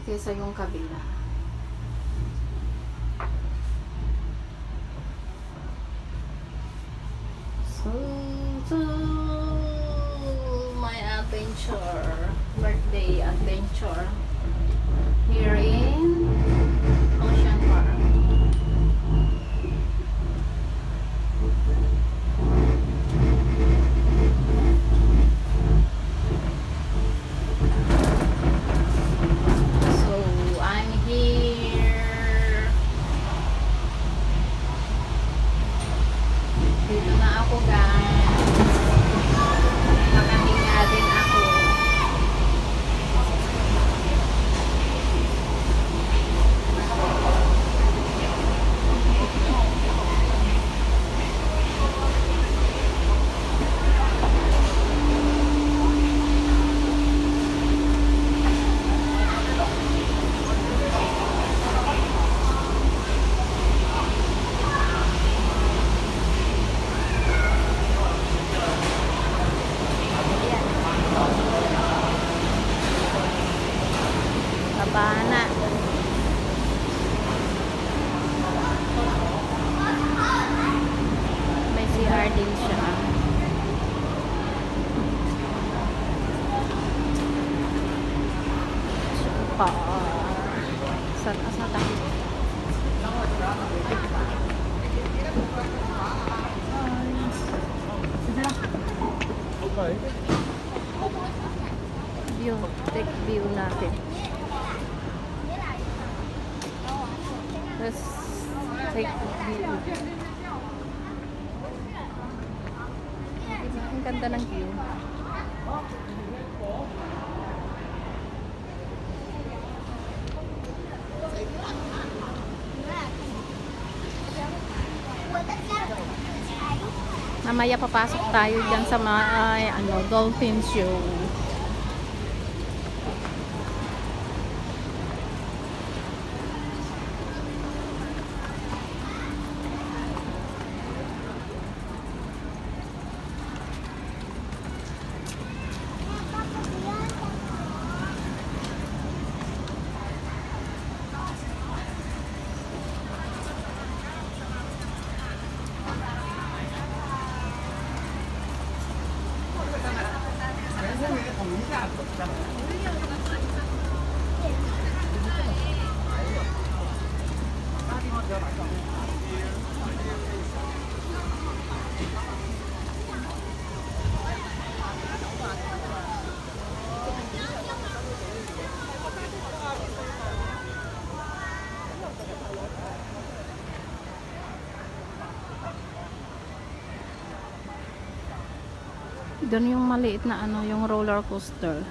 kesa yung kabila. So my adventure, birthday adventure here in Ocean Park. So I'm here. Dito na ako, guys. Nakahinga din ako. Kabana. May CR din siya. Super. Sa tayo. View. Take view natin. Let's take view. Ang ganda ng view. Mamaya papasok tayo dyan sa mga dolphin show. Doon yung maliit na yung roller coaster.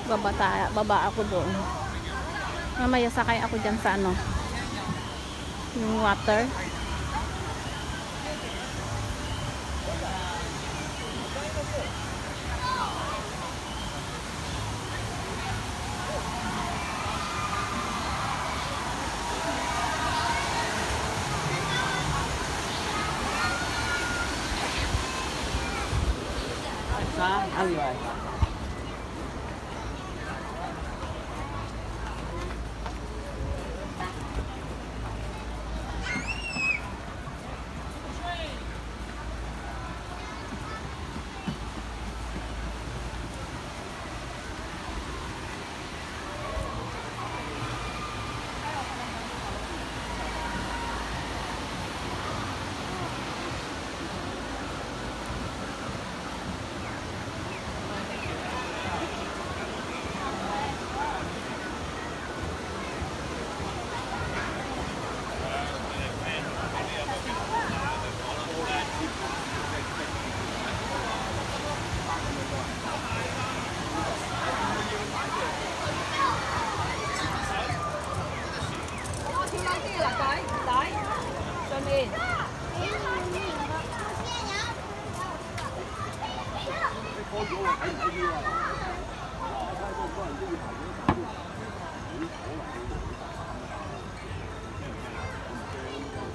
Baba ako doon. Mamaya sakay ako dyan sa yung water. Ăn rồi.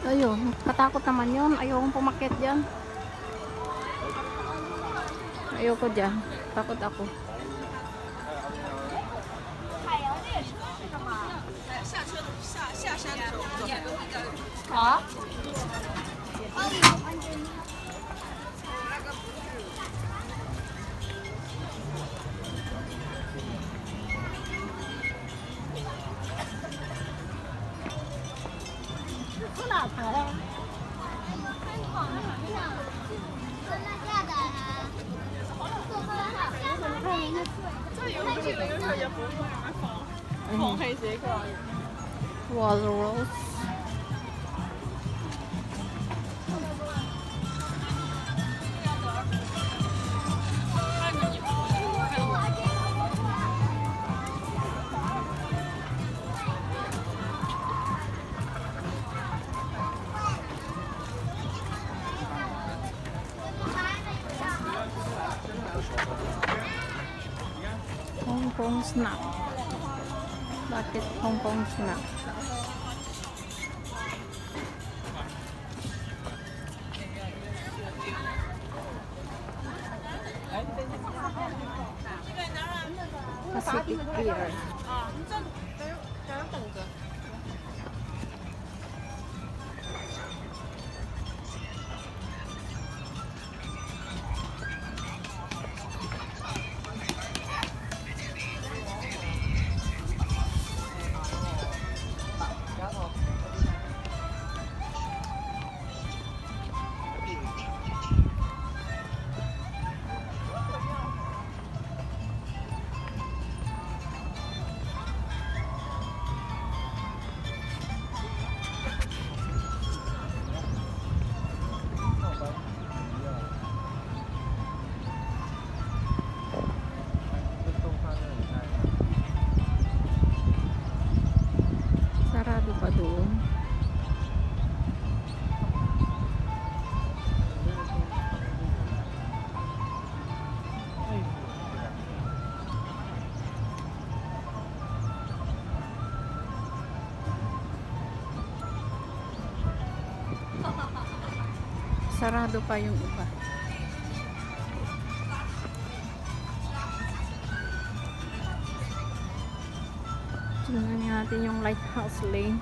Ayun, katakot naman yun. Ayokong pumakit dyan. Ayoko dyan. Takot ako. Ha? Walrus. Hong Kong snack. Bakit Hong Kong snack? Pacific Pier. Sarado pa doon. Sarado pa yung iba. Tingnan natin yung Lighthouse Lane.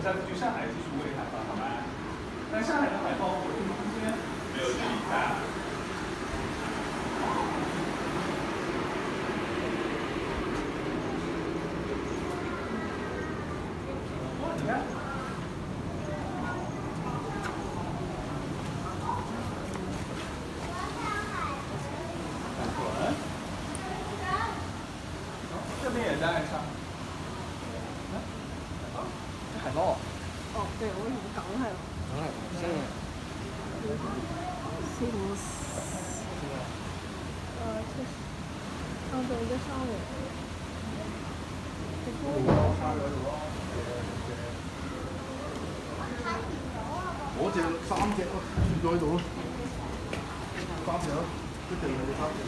下次去上海继续喂海豹，好吗？但上海的海豹活动空间没有这里大。你看。这边也在岸上。海豹。哦，对，我以为港海了。港海豹，现在。Seems。确实。对，一个上午。嗰隻3隻咯，跌咗喺度咯，3隻咯，一定係3隻。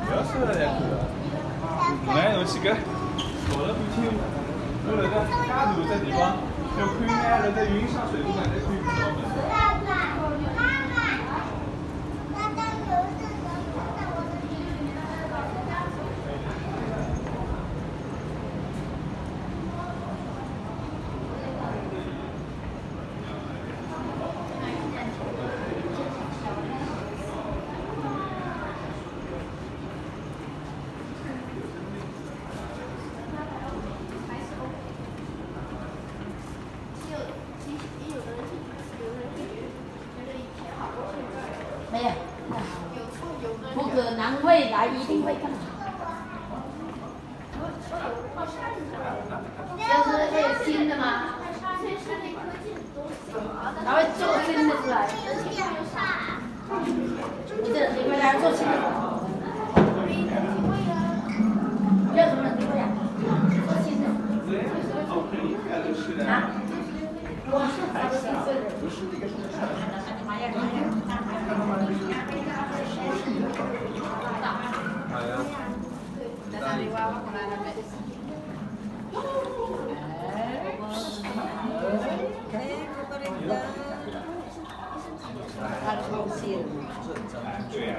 不要睡了呀，嚟我試嘅，坐得不輕，我哋咧加住隻地方，有區咧，你隻雲上水不管在區多門。没有，不可能会来，一定会更好。就是会有新的吗？他会做新的出来。不是，你回来做新的。要什么机会呀？做新的。啊？我是还是不是一个是他的东西。对呀。